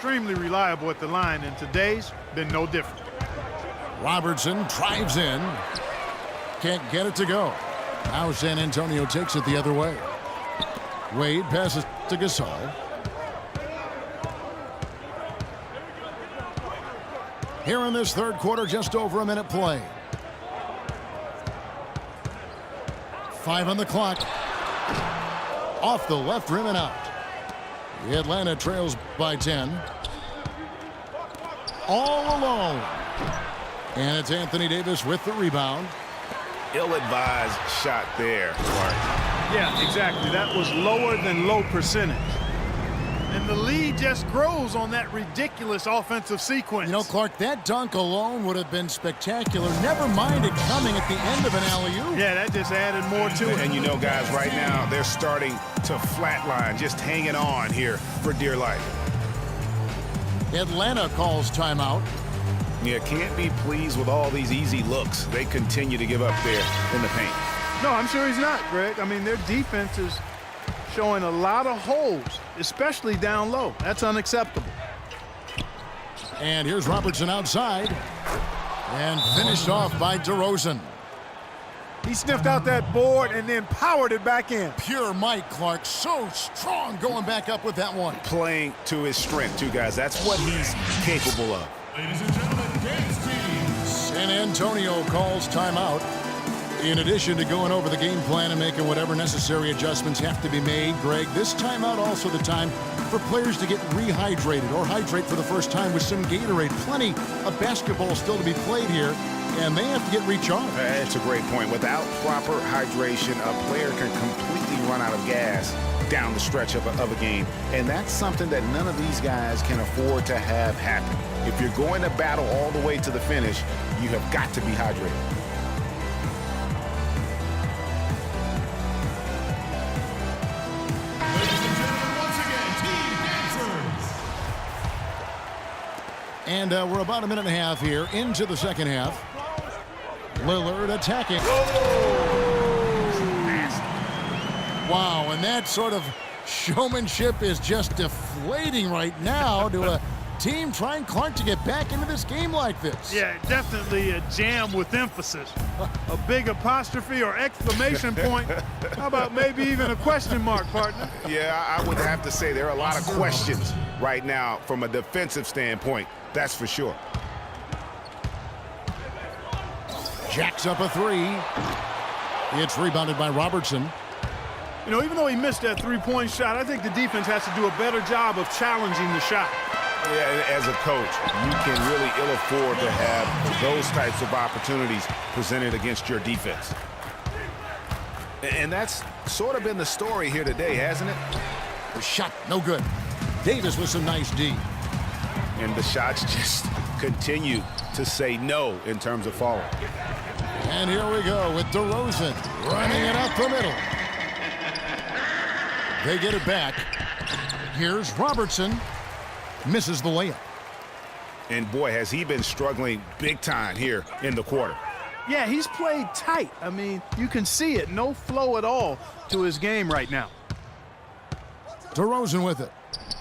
extremely reliable at the line, and today's been no different. Robertson drives in. Can't get it to go. Now San Antonio takes it the other way. Wade passes to Gasol. Here in this third quarter, just over a minute play. 5 on the clock. Off the left rim and out. The Atlanta trails by 10. All alone. And it's Anthony Davis with the rebound. Ill-advised shot there, Clark. Yeah, exactly. That was lower than low percentage. And the lead just grows on that ridiculous offensive sequence. You know, Clark, that dunk alone would have been spectacular. Never mind it coming at the end of an alley-oop. Yeah, that just added more to it. And you know, guys, right now, they're starting to flatline, just hanging on here for dear life. Atlanta calls timeout. You can't be pleased with all these easy looks they continue to give up there in the paint. No, I'm sure he's not, Greg. I mean, their defense is showing a lot of holes, especially down low. That's unacceptable. And here's Robertson outside. And finished off by DeRozan. He sniffed out that board and then powered it back in. Pure Mike, Clark. So strong going back up with that one. Playing to his strength, too, guys. That's what he's capable of. Ladies and gentlemen, dance team. San Antonio calls timeout. In addition to going over the game plan and making whatever necessary adjustments have to be made, Greg, this timeout also the time for players to get rehydrated or hydrate for the first time with some Gatorade. Plenty of basketball still to be played here, and they have to get recharged. That's a great point. Without proper hydration, a player can completely run out of gas down the stretch of a game. And that's something that none of these guys can afford to have happen. If you're going to battle all the way to the finish, you have got to be hydrated. And we're about a minute and a half here into the second half. Lillard attacking. Wow, and that sort of showmanship is just deflating right now to a team trying, Clark, to get back into this game like this. Yeah, definitely a jam with emphasis. A big apostrophe or exclamation point. How about maybe even a question mark, partner? Yeah, I would have to say there are a lot of questions right now from a defensive standpoint. That's for sure. Jacks up a three. It's rebounded by Robertson. You know, even though he missed that three-point shot, I think the defense has to do a better job of challenging the shot. Yeah, as a coach, you can really ill afford to have those types of opportunities presented against your defense. And that's sort of been the story here today, hasn't it? The shot, no good. Davis with some nice D. And the shots just continue to say no in terms of falling. And here we go with DeRozan running it up the middle. They get it back. Here's Robertson. Misses the layup. And boy, has he been struggling big time here in the quarter. Yeah, he's played tight. I mean, you can see it. No flow at all to his game right now. DeRozan with it.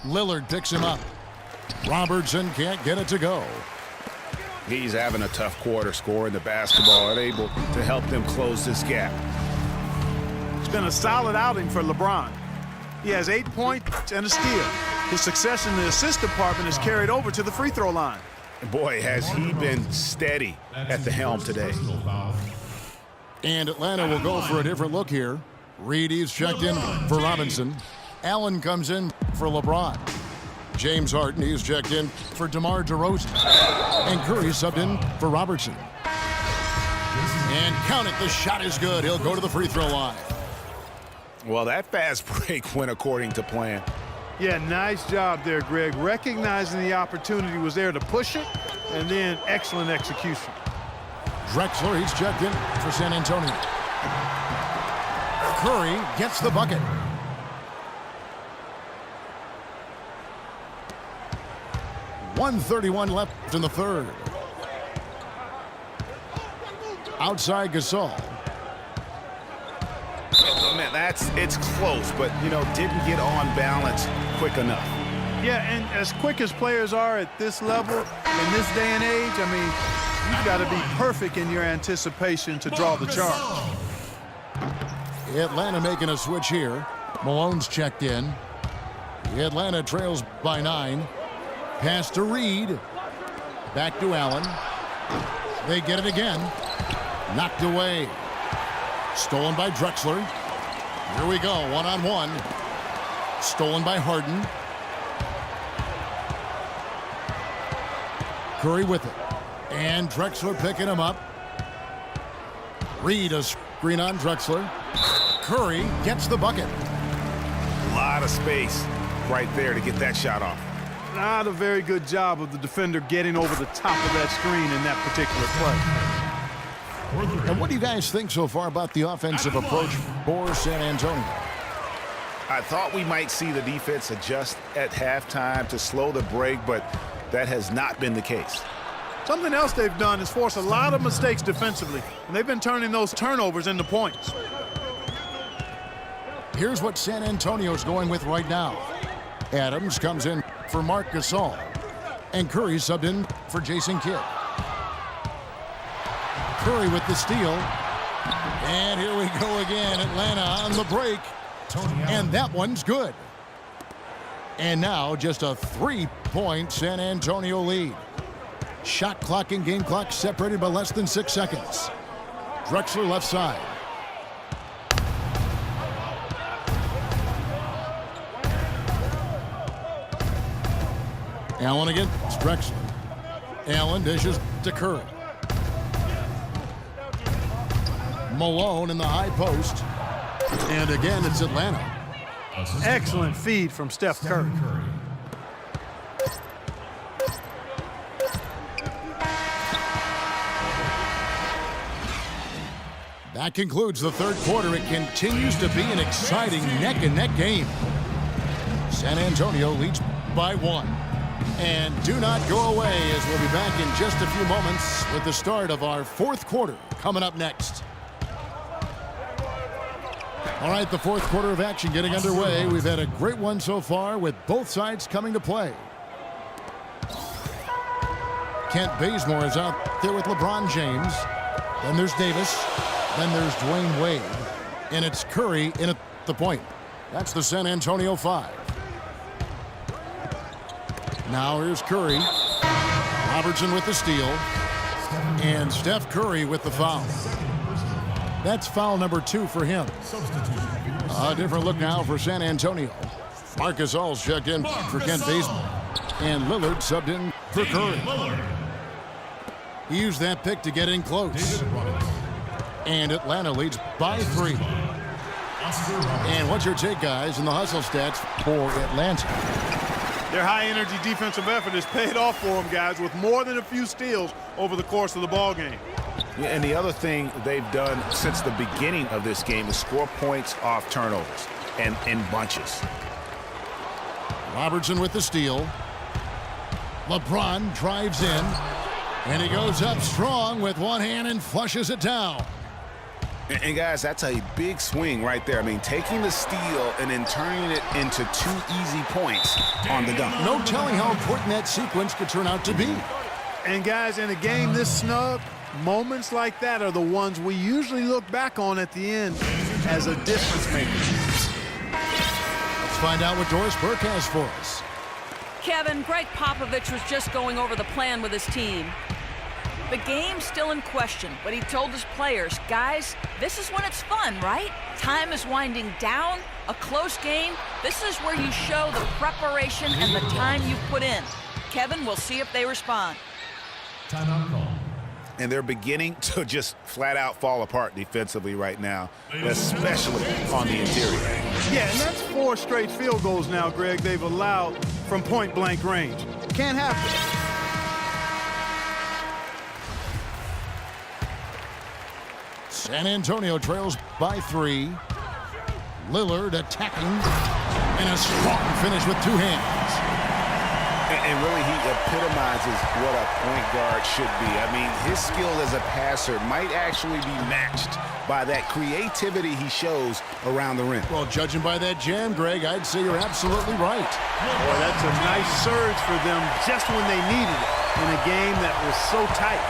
Lillard picks him up. Robertson can't get it to go. He's having a tough quarter, scoring the basketball and able to help them close this gap. It's been a solid outing for LeBron. He has 8 points and a steal. His success in the assist department is carried over to the free throw line. Boy, has he been steady at the helm today. And Atlanta will go for a different look here. Reedy's checked in for Robinson. Allen comes in for LeBron. James Harden, he's checked in for DeMar DeRozan. And Curry subbed in for Robertson. And count it, the shot is good. He'll go to the free throw line. Well, that fast break went according to plan. Yeah, nice job there, Greg. Recognizing the opportunity was there to push it, and then excellent execution. Drexler, he's checked in for San Antonio. Curry gets the bucket. .131 left in the third. Outside Gasol. Oh, man, it's close, but, you know, didn't get on balance quick enough. Yeah, and as quick as players are at this level, in this day and age, I mean, you've got to be perfect in your anticipation to draw the charge. Atlanta making a switch here. Malone's checked in. Atlanta trails by 9. Pass to Reed. Back to Allen. They get it again. Knocked away. Stolen by Drexler. Here we go, one-on-one. Stolen by Harden. Curry with it. And Drexler picking him up. Reed a screen on Drexler. Curry gets the bucket. A lot of space right there to get that shot off. Not a very good job of the defender getting over the top of that screen in that particular play. And what do you guys think so far about the offensive approach for San Antonio? I thought we might see the defense adjust at halftime to slow the break, but that has not been the case. Something else they've done is force a lot of mistakes defensively, and they've been turning those turnovers into points. Here's what San Antonio's going with right now. Adams comes in for Marc Gasol, and Curry subbed in for Jason Kidd. Curry with the steal, and here we go again. Atlanta on the break, and that one's good. And now just a 3-point San Antonio lead. Shot clock and game clock separated by less than 6 seconds. Drexler left side. Allen against Drexler. Allen dishes to Curry. Malone in the high post. And again, it's Atlanta. Excellent feed from Steph Curry. That concludes the third quarter. It continues to be an exciting neck-and-neck game. San Antonio leads by 1. And do not go away, as we'll be back in just a few moments with the start of our fourth quarter coming up next. All right, the fourth quarter of action getting underway. We've had a great one so far with both sides coming to play. Kent Bazemore is out there with LeBron James. Then there's Davis. Then there's Dwayne Wade. And it's Curry in at the point. That's the San Antonio 5. Now here's Curry. Robertson with the steal. And Steph Curry with the foul. That's foul number 2 for him. A different look now for San Antonio. Marc Gasol's checked in for Kent Bazemore. And Lillard subbed in for Curry. He used that pick to get in close. And Atlanta leads by 3. And what's your take, guys, in the hustle stats for Atlanta? Their high-energy defensive effort has paid off for them, guys, with more than a few steals over the course of the ballgame. Yeah, and the other thing they've done since the beginning of this game is score points off turnovers and in bunches. Robertson with the steal. LeBron drives in. And he goes up strong with one hand and flushes it down. And guys, that's a big swing right there. I mean, taking the steal and then turning it into 2 easy points on the dunk. No telling how important that sequence could turn out to be. And guys, in a game this snug, moments like that are the ones we usually look back on at the end as a difference maker. Let's find out what Doris Burke has for us. Kevin, Greg Popovich was just going over the plan with his team. The game's still in question, but he told his players, guys, this is when it's fun, right? Time is winding down, a close game. This is where you show the preparation and the time you put in. Kevin, we'll see if they respond. Timeout call. And they're beginning to just flat out fall apart defensively right now, especially on the interior. Yeah, and that's 4 straight field goals now, Greg, they've allowed from point-blank range. Can't happen. San Antonio trails by 3. Lillard attacking. And a strong finish with 2 hands. And really, he epitomizes what a point guard should be. I mean, his skill as a passer might actually be matched by that creativity he shows around the rim. Well, judging by that jam, Greg, I'd say you're absolutely right. Boy, that's a nice surge for them just when they needed it in a game that was so tight.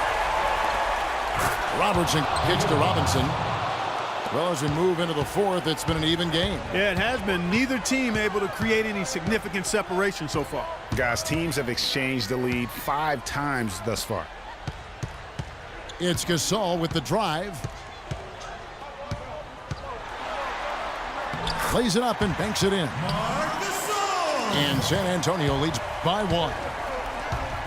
Robertson kicks to Robinson. Well, as we move into the fourth, it's been an even game. Yeah, it has been. Neither team able to create any significant separation so far. Guys, teams have exchanged the lead 5 times thus far. It's Gasol with the drive. Plays it up and banks it in. And San Antonio leads by 1.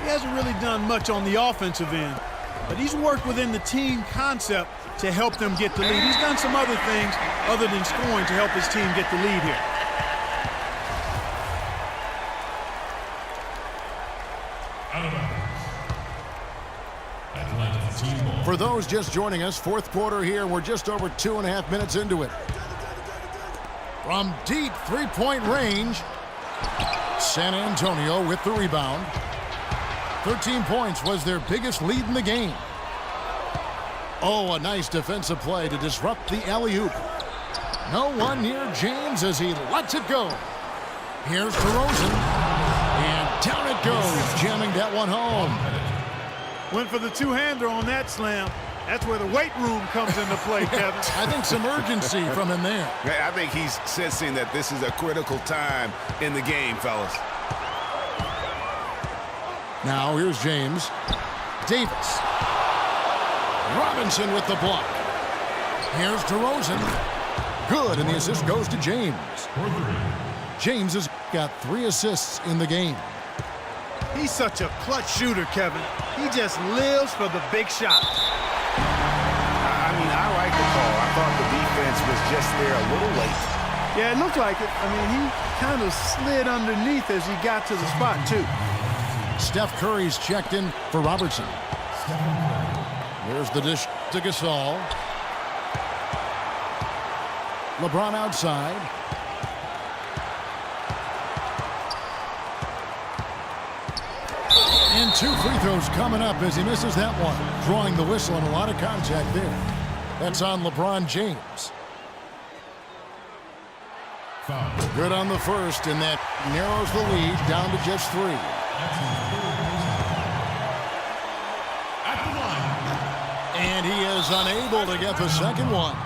He hasn't really done much on the offensive end, but he's worked within the team concept to help them get the lead. He's done some other things other than scoring to help his team get the lead here. For those just joining us, fourth quarter here, we're just over 2.5 minutes into it. From deep three-point range, San Antonio with the rebound. 13 points was their biggest lead in the game. Oh, a nice defensive play to disrupt the alley-oop. No one near James as he lets it go. Here's DeRozan. And down it goes, jamming that one home. Went for the two-hander on that slam. That's where the weight room comes into play, Kevin. I think some urgency from him there. I think he's sensing that this is a critical time in the game, fellas. Now here's James. Davis. Robinson with the block. Here's DeRozan. Good, and the assist goes to James. James has got 3 assists in the game. He's such a clutch shooter, Kevin. He just lives for the big shot. I mean, I like the call. I thought the defense was just there a little late. Yeah, it looked like it. I mean, he kind of slid underneath as he got to the spot, too. Steph Curry's checked in for Robertson. Here's the dish to Gasol. LeBron outside. And 2 free throws coming up as he misses that one. Drawing the whistle and a lot of contact there. That's on LeBron James. Good on the first, and that narrows the lead down to just 3. And he is unable to get the second one.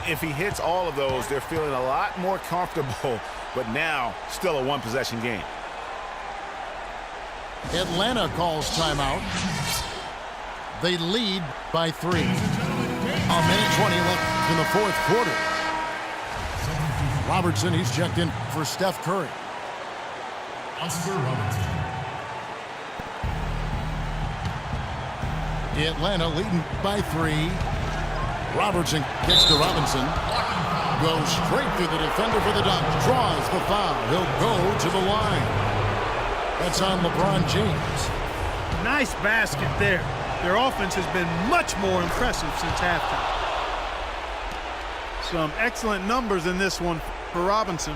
If he hits all of those, they're feeling a lot more comfortable, but now still a 1-possession game. Atlanta calls timeout. They lead by 3. A minute 20 left in the fourth quarter. Robertson, he's checked in for Steph Curry. Oscar Robertson. Atlanta leading by 3. Robertson kicks to Robinson. Goes straight through the defender for the dunk. Draws the foul. He'll go to the line. That's on LeBron James. Nice basket there. Their offense has been much more impressive since halftime. Some excellent numbers in this one for Robinson.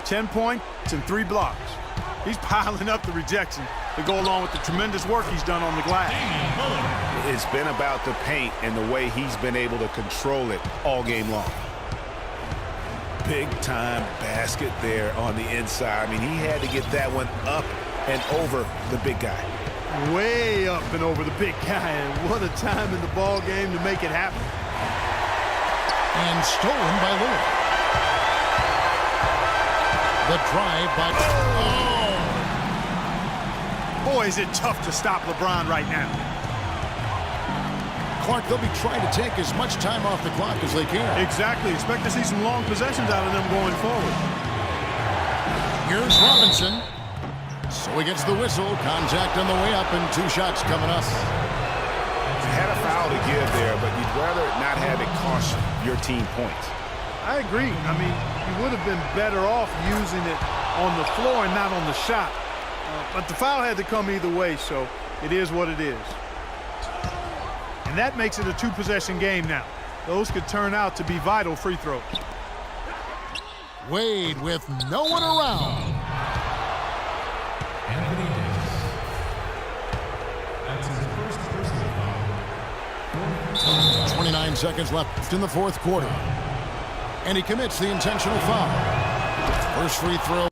10 points and 3 blocks. He's piling up the rejection to go along with the tremendous work he's done on the glass. It's been about the paint and the way he's been able to control it all game long. Big-time basket there on the inside. I mean, he had to get that one up and over the big guy. Way up and over the big guy, and what a time in the ball game to make it happen. And stolen by Lillard. The drive by... Oh! Boy, is it tough to stop LeBron right now. Clark, they'll be trying to take as much time off the clock as they can. Exactly. Expect to see some long possessions out of them going forward. Here's Robinson. So he gets the whistle. Contact on the way up, and 2 shots coming up. You had a foul to give there, but you'd rather not have it cost your team points. I agree. I mean, you would have been better off using it on the floor and not on the shot. But the foul had to come either way, so it is what it is. And that makes it a 2-possession game now. Those could turn out to be vital free throws. Wade with no one around. Anthony Time. 29 seconds left in the fourth quarter. And he commits the intentional foul. First free throw